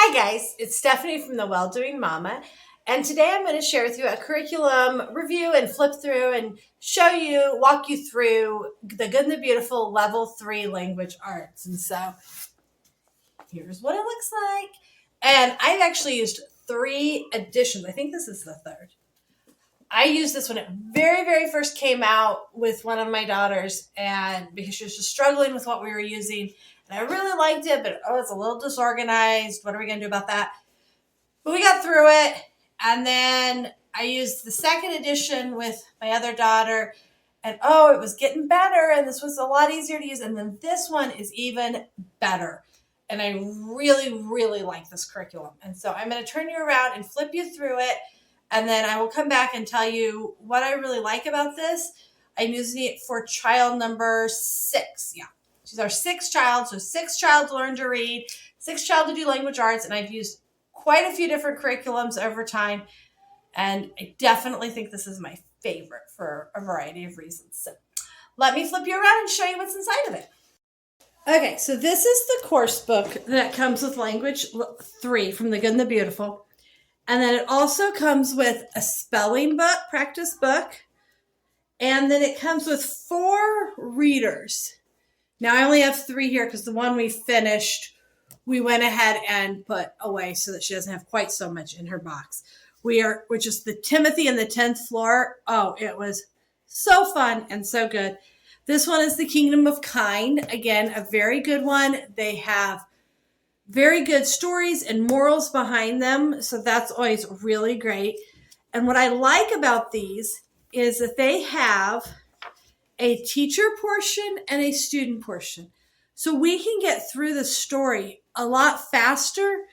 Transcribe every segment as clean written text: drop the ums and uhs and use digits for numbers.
Hi guys, it's Stephanie from the Well-Doing Mama, and today I'm going to share with you a curriculum review and flip through and walk you through the Good and the Beautiful Level 3 Language Arts. And so here's what it looks like. And I've actually used 3 editions. I think this is the 3rd. I used this when it very first came out with one of my daughters, and because she was just struggling with what we were using. And I really liked it, but it's a little disorganized. What are we going to do about that? But we got through it. And then I used the 2nd edition with my other daughter. And it was getting better. And this was a lot easier to use. And then this one is even better. And I really like this curriculum. And so I'm going to turn you around and flip you through it. And then I will come back and tell you what I really like about this. I'm using it for child number 6. Yeah. She's our 6th child, so 6th child to learn to read, 6th child to do language arts, and I've used quite a few different curriculums over time, and I definitely think this is my favorite for a variety of reasons. So let me flip you around and show you what's inside of it. Okay, so this is the course book that comes with Language 3 from the Good and the Beautiful, and then it also comes with a spelling book, practice book, and then it comes with 4 readers. Now, I only have 3 here because the one we finished, we went ahead and put away so that she doesn't have quite so much in her box. Which is the Timothy and the 10th Floor. Oh, it was so fun and so good. This one is the Kingdom of Kind. Again, a very good one. They have very good stories and morals behind them, so that's always really great. And what I like about these is that they have a teacher portion and a student portion. So we can get through the story a lot faster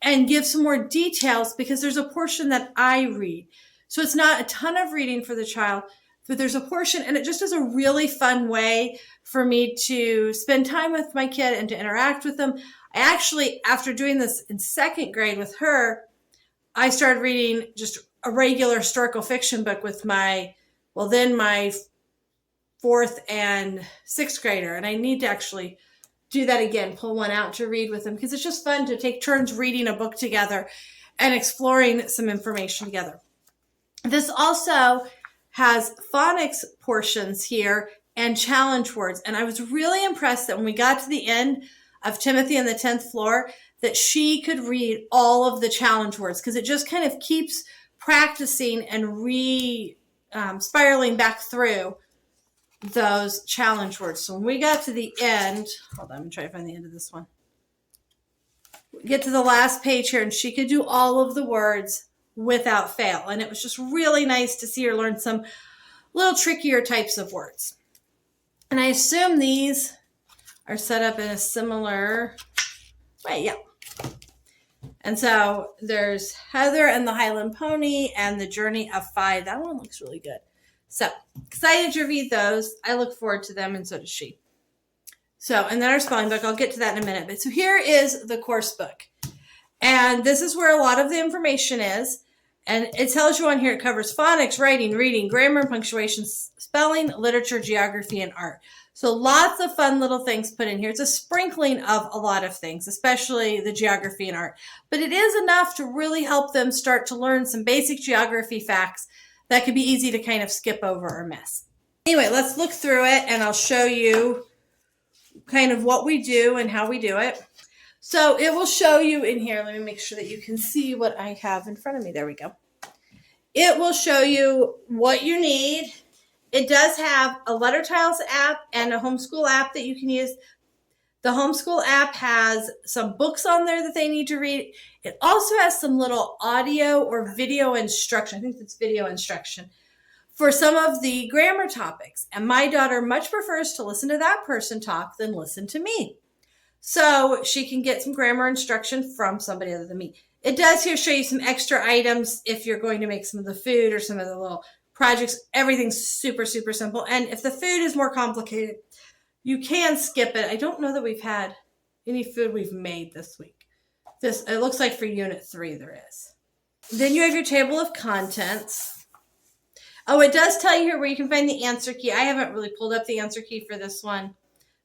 and give some more details because there's a portion that I read. So it's not a ton of reading for the child, but there's a portion, and it just is a really fun way for me to spend time with my kid and to interact with them. I actually, after doing this in 2nd grade with her, I started reading just a regular historical fiction book with my 4th and 6th grader. And I need to actually do that again, pull one out to read with them, because it's just fun to take turns reading a book together and exploring some information together. This also has phonics portions here and challenge words. And I was really impressed that when we got to the end of Timothy and the 10th Floor, that she could read all of the challenge words, because it just kind of keeps practicing and spiraling back through those challenge words. So when we got to the end, hold on, I'm trying to find the end of this one. We get to the last page here, and she could do all of the words without fail. And it was just really nice to see her learn some little trickier types of words. And I assume these are set up in a similar way. Yeah. And so there's Heather and the Highland Pony and the Journey of 5. That one looks really good. So excited to read those. I look forward to them, and so does she. So, and then our spelling book, I'll get to that in a minute. But so here is the course book. And this is where a lot of the information is. And it tells you on here, it covers phonics, writing, reading, grammar and punctuation, spelling, literature, geography, and art. So lots of fun little things put in here. It's a sprinkling of a lot of things, especially the geography and art. But it is enough to really help them start to learn some basic geography facts that could be easy to kind of skip over or miss. Anyway, let's look through it, and I'll show you kind of what we do and how we do it. So it will show you in here. Let me make sure that you can see what I have in front of me. There we go. It will show you what you need. It does have a Letter Tiles app and a Homeschool app that you can use. The Homeschool app has some books on there that they need to read. It also has some little audio or video instruction. I think it's video instruction for some of the grammar topics. And my daughter much prefers to listen to that person talk than listen to me. So she can get some grammar instruction from somebody other than me. It does here show you some extra items if you're going to make some of the food or some of the little projects. Everything's super simple. And if the food is more complicated, you can skip it. I don't know that we've had any food we've made this week. It looks like for Unit 3 there is. Then you have your table of contents. Oh, it does tell you here where you can find the answer key. I haven't really pulled up the answer key for this one,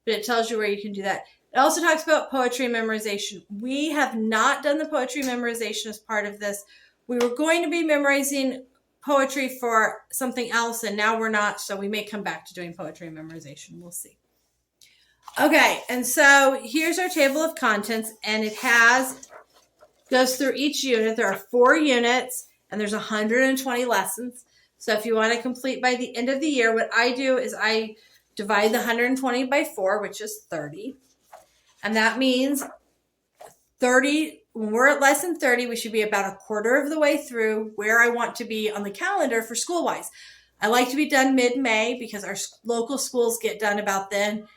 but it tells you where you can do that. It also talks about poetry memorization. We have not done the poetry memorization as part of this. We were going to be memorizing poetry for something else, and now we're not, so we may come back to doing poetry memorization. We'll see. Okay, and so here's our table of contents, and it goes through each unit. There are 4 units, and there's 120 lessons. So if you want to complete by the end of the year, what I do is I divide the 120 by 4, which is 30. And that means 30, when we're at lesson 30, we should be about a quarter of the way through where I want to be on the calendar for school-wise. I like to be done mid-May because our local schools get done about then.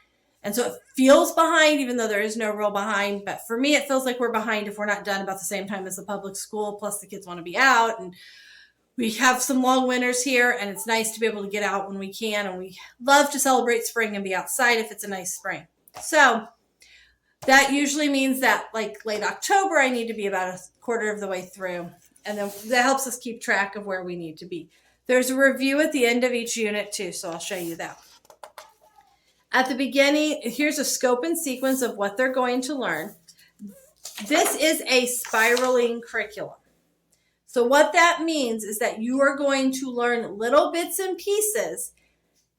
And so it feels behind, even though there is no real behind. But for me, it feels like we're behind if we're not done about the same time as the public school. Plus, the kids want to be out. And we have some long winters here, and it's nice to be able to get out when we can. And we love to celebrate spring and be outside if it's a nice spring. So that usually means that like late October, I need to be about a quarter of the way through. And then that helps us keep track of where we need to be. There's a review at the end of each unit too, so I'll show you that. At the beginning, here's a scope and sequence of what they're going to learn. This is a spiraling curriculum. So what that means is that you are going to learn little bits and pieces.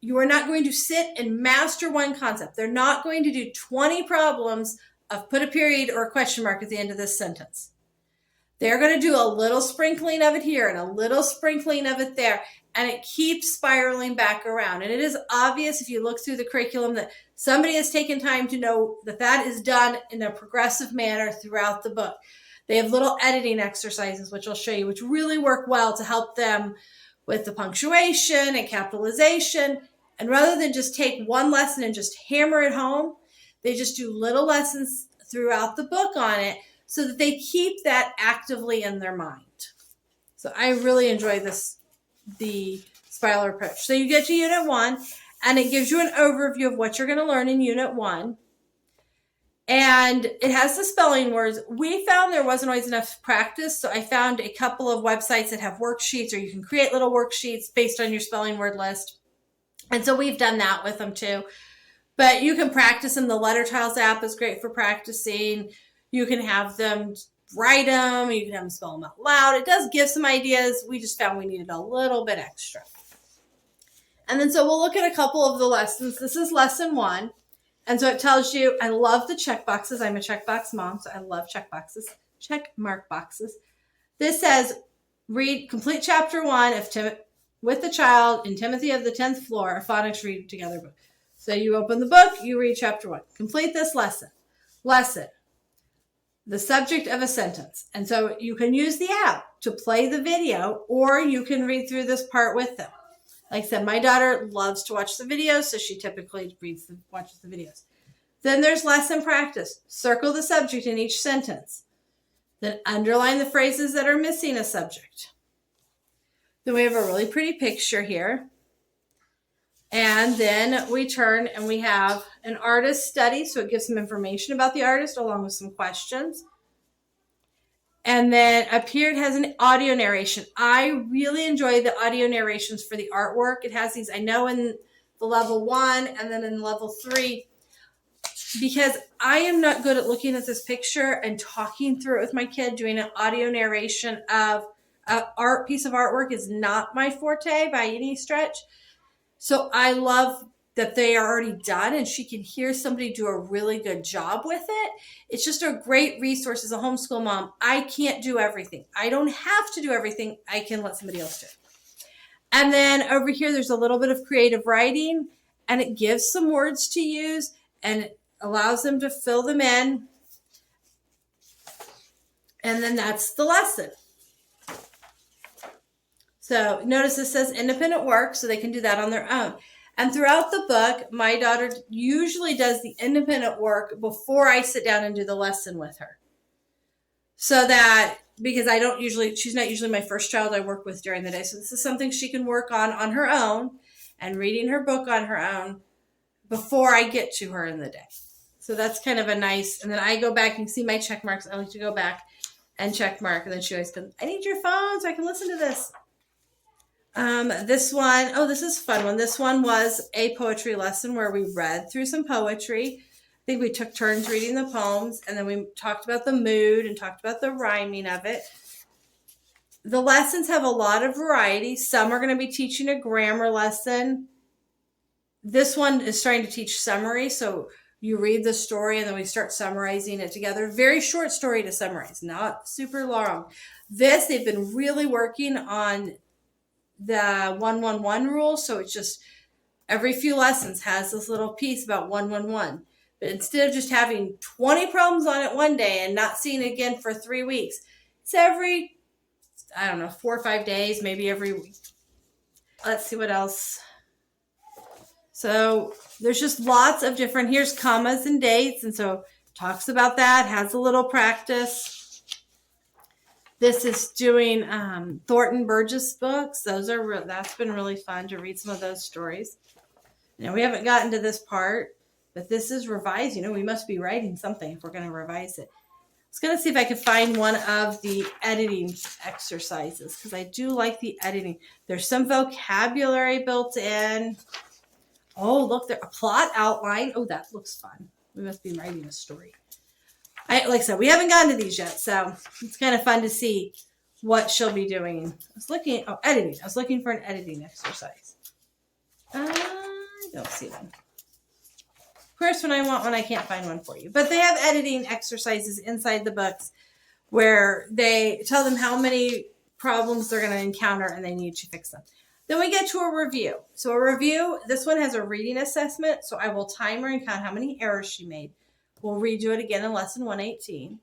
You are not going to sit and master one concept. They're not going to do 20 problems of put a period or a question mark at the end of this sentence. They're going to do a little sprinkling of it here and a little sprinkling of it there, and it keeps spiraling back around. And it is obvious if you look through the curriculum that somebody has taken time to know that that is done in a progressive manner throughout the book. They have little editing exercises, which I'll show you, which really work well to help them with the punctuation and capitalization. And rather than just take one lesson and just hammer it home, they just do little lessons throughout the book on it so that they keep that actively in their mind. So I really enjoy the spiral approach. So you get to Unit 1, and it gives you an overview of what you're going to learn in Unit 1. And it has the spelling words. We found there wasn't always enough practice, so I found a couple of websites that have worksheets, or you can create little worksheets based on your spelling word list. And so we've done that with them too. But you can practice them. The Letter Tiles app is great for practicing. You can have them write them. You can have them spell them out loud. It does give some ideas. We just found we needed a little bit extra. And then so we'll look at a couple of the lessons. This is lesson 1. And so it tells you, I love the check boxes. I'm a checkbox mom, so I love check boxes, check mark boxes. This says, complete chapter 1 of with the child in Timothy of the 10th floor, a phonics read together book. So you open the book, you read chapter 1. Complete this lesson. The subject of a sentence. And so you can use the app to play the video, or you can read through this part with them. Like I said, my daughter loves to watch the videos, so she typically watches the videos. Then there's lesson practice. Circle the subject in each sentence. Then underline the phrases that are missing a subject. Then we have a really pretty picture here. And then we turn and we have an artist study, so it gives some information about the artist along with some questions. And then up here it has an audio narration. I really enjoy the audio narrations for the artwork. It has these, I know, in the level 1 and then in level 3, because I am not good at looking at this picture and talking through it with my kid. Doing an audio narration of an art piece of artwork is not my forte by any stretch. So I love that they are already done and she can hear somebody do a really good job with it. It's just a great resource as a homeschool mom. I can't do everything. I don't have to do everything. I can let somebody else do it. And then over here, there's a little bit of creative writing, and it gives some words to use and it allows them to fill them in. And then that's the lesson. So notice this says independent work, so they can do that on their own. And throughout the book, my daughter usually does the independent work before I sit down and do the lesson with her. So that, because she's not usually my first child I work with during the day. So this is something she can work on her own and reading her book on her own before I get to her in the day. So that's kind of a nice, and then I go back and see my check marks. I like to go back and check mark. And then she always goes, I need your phone so I can listen to this. This is a fun one. This one was a poetry lesson where we read through some poetry. think we took turns reading the poems, and then we talked about the mood and talked about the rhyming of it. The lessons have a lot of variety. Some are going to be teaching a grammar lesson. This one is trying to teach summary. So you read the story and then we start summarizing it together. Very short story to summarize, not super long. This, they've been really working on the 111 rule. So it's just every few lessons has this little piece about 111. But instead of just having 20 problems on it one day and not seeing it again for 3 weeks, it's every, 4 or 5 days, maybe every week. Let's see what else. So there's just lots of different, here's commas and dates. And so talks about that, has a little practice. This is doing Thornton Burgess books. That's been really fun to read some of those stories. Now we haven't gotten to this part, but this is revise. We must be writing something if we're going to revise it. I was going to see if I could find one of the editing exercises because I do like the editing. There's some vocabulary built in. Oh, look, there's a plot outline. Oh, that looks fun. We must be writing a story. Like I said, we haven't gotten to these yet, so it's kind of fun to see what she'll be doing. Editing. I was looking for an editing exercise. I don't see one. Of course, when I want one, I can't find one for you. But they have editing exercises inside the books where they tell them how many problems they're going to encounter and they need to fix them. Then we get to a review. So a review, this one has a reading assessment. So I will time her and count how many errors she made. We'll redo it again in lesson 118.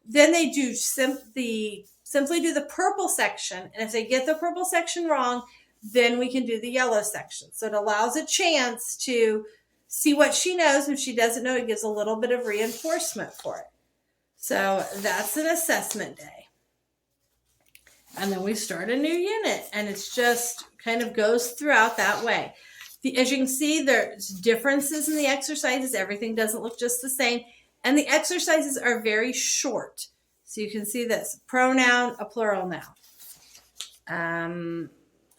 Then they do simply do the purple section. And if they get the purple section wrong, then we can do the yellow section. So it allows a chance to see what she knows. If she doesn't know, it gives a little bit of reinforcement for it. So that's an assessment day. And then we start a new unit, and it's just kind of goes throughout that way. As you can see, there's differences in the exercises. Everything doesn't look just the same. And the exercises are very short. So you can see this, pronoun, a plural noun.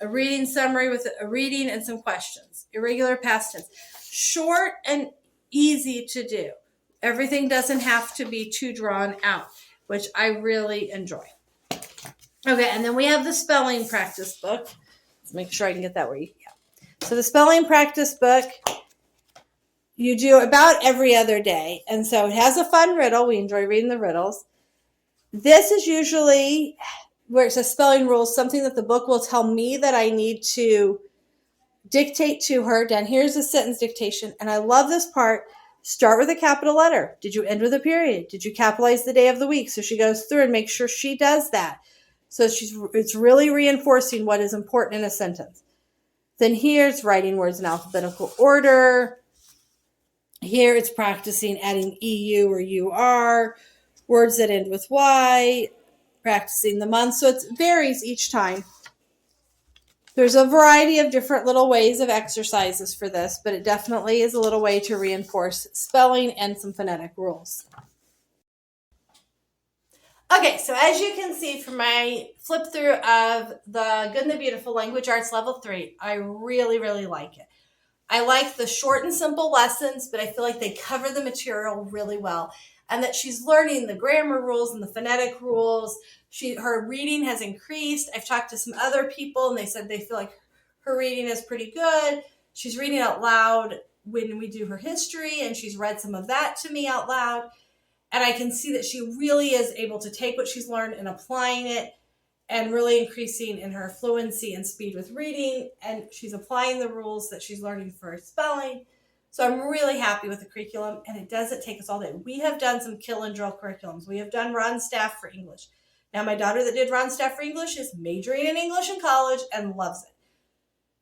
A reading summary with a reading and some questions. Irregular past tense. Short and easy to do. Everything doesn't have to be too drawn out, which I really enjoy. Okay, and then we have the spelling practice book. Let's make sure I can get that where you go. So the spelling practice book, you do about every other day. And so it has a fun riddle. We enjoy reading the riddles. This is usually where it says spelling rules, something that the book will tell me that I need to dictate to her. Down here's the sentence dictation. And I love this part. Start with a capital letter. Did you end with a period? Did you capitalize the day of the week? So she goes through and makes sure she does that. So it's really reinforcing what is important in a sentence. Then here's writing words in alphabetical order. Here it's practicing adding EU or UR, words that end with Y, practicing the month. So it varies each time. There's a variety of different little ways of exercises for this, but it definitely is a little way to reinforce spelling and some phonetic rules. Okay, so as you can see from my flip through of the Good and the Beautiful Language Arts Level 3, I really, really like it. I like the short and simple lessons, but I feel like they cover the material really well. And that she's learning the grammar rules and the phonetic rules. Her reading has increased. I've talked to some other people and they said they feel like her reading is pretty good. She's reading out loud when we do her history, and she's read some of that to me out loud. And I can see that she really is able to take what she's learned and applying it and really increasing in her fluency and speed with reading. And she's applying the rules that she's learning for spelling. So I'm really happy with the curriculum, and it doesn't take us all day. We have done some kill and drill curriculums. We have done Ron Staff for English. Now, my daughter that did Ron Staff for English is majoring in English in college and loves it.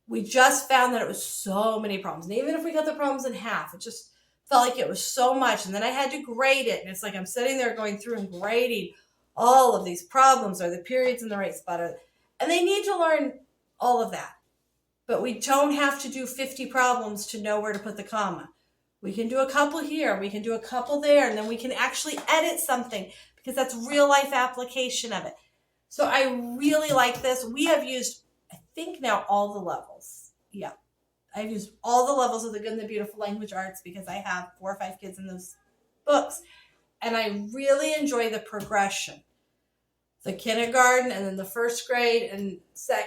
We just found that it was so many problems. And even if we got the problems in half, it just felt like it was so much. And then I had to grade it. And it's like I'm sitting there going through and grading all of these problems. Are the periods in the right spot? And they need to learn all of that. But we don't have to do 50 problems to know where to put the comma. We can do a couple here. We can do a couple there. And then we can actually edit something because that's real life application of it. So I really like this. We have used, I think now, all the levels. Yeah. I've used all the levels of the Good and the Beautiful Language Arts because I have 4 or 5 kids in those books. And I really enjoy the progression. The kindergarten and then the first grade. And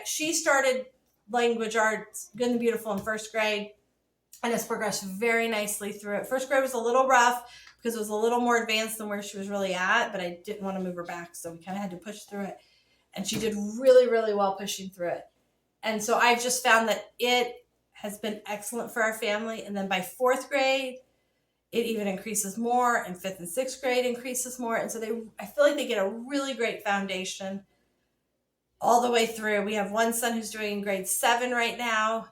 she started language arts, Good and the Beautiful, in first grade, and has progressed very nicely through it. First grade was a little rough because it was a little more advanced than where she was really at, but I didn't want to move her back, so we kind of had to push through it. And she did really, really well pushing through it. And so I've just found that it has been excellent for our family. And then by 4th grade, it even increases more, and 5th and 6th grade increases more. And so I feel like they get a really great foundation all the way through. We have one son who's doing grade 7 right now.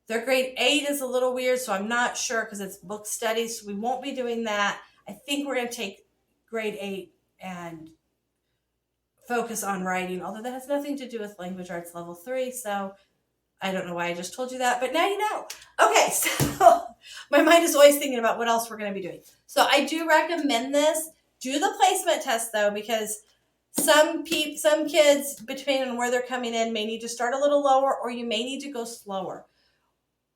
Their grade 8 is a little weird, so I'm not sure because it's book study, so we won't be doing that. I think we're going to take grade 8 and focus on writing, although that has nothing to do with language arts level 3, so I don't know why I just told you that, but now you know. Okay, so my mind is always thinking about what else we're going to be doing. So I do recommend this. Do the placement test, though, because some kids, depending on where they're coming in, may need to start a little lower, or you may need to go slower.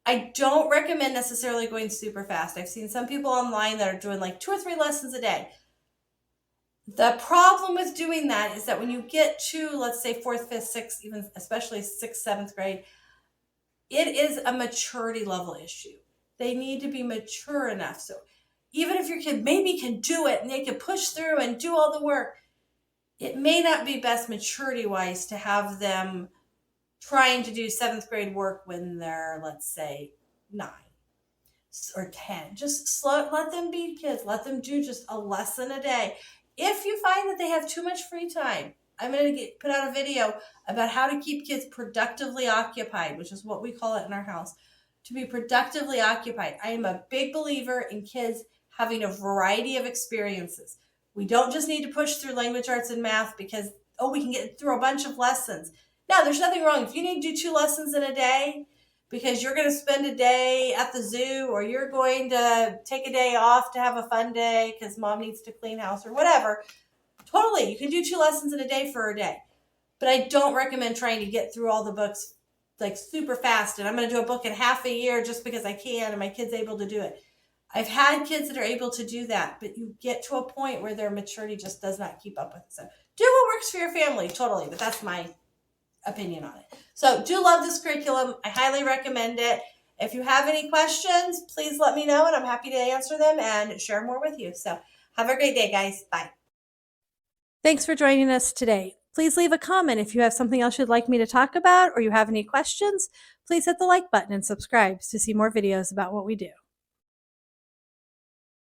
I don't recommend necessarily going super fast. I've seen some people online that are doing like 2 or 3 lessons a day. The problem with doing that is that when you get to, let's say, 4th, 5th, 6th, even especially 6th, 7th grade, it is a maturity level issue. They need to be mature enough. So even if your kid maybe can do it and they can push through and do all the work, it may not be best maturity-wise to have them trying to do 7th grade work when they're, let's say, 9 or 10. Just let them be kids. Let them do just a lesson a day. If you find that they have too much free time, I'm going to put out a video about how to keep kids productively occupied, which is what we call it in our house, to be productively occupied. I am a big believer in kids having a variety of experiences. We don't just need to push through language arts and math because, we can get through a bunch of lessons. Now, there's nothing wrong. If you need to do 2 lessons in a day because you're going to spend a day at the zoo, or you're going to take a day off to have a fun day because mom needs to clean house or whatever, totally, you can do 2 lessons in a day for a day. But I don't recommend trying to get through all the books like super fast, and I'm going to do a book in half a year just because I can and my kid's able to do it. I've had kids that are able to do that, but you get to a point where their maturity just does not keep up with it. So do what works for your family, totally, but that's my opinion on it. So do love this curriculum. I highly recommend it. If you have any questions, please let me know, and I'm happy to answer them and share more with you. So have a great day, guys. Bye. Thanks for joining us today. Please leave a comment if you have something else you'd like me to talk about, or you have any questions. Please hit the like button and subscribe to see more videos about what we do.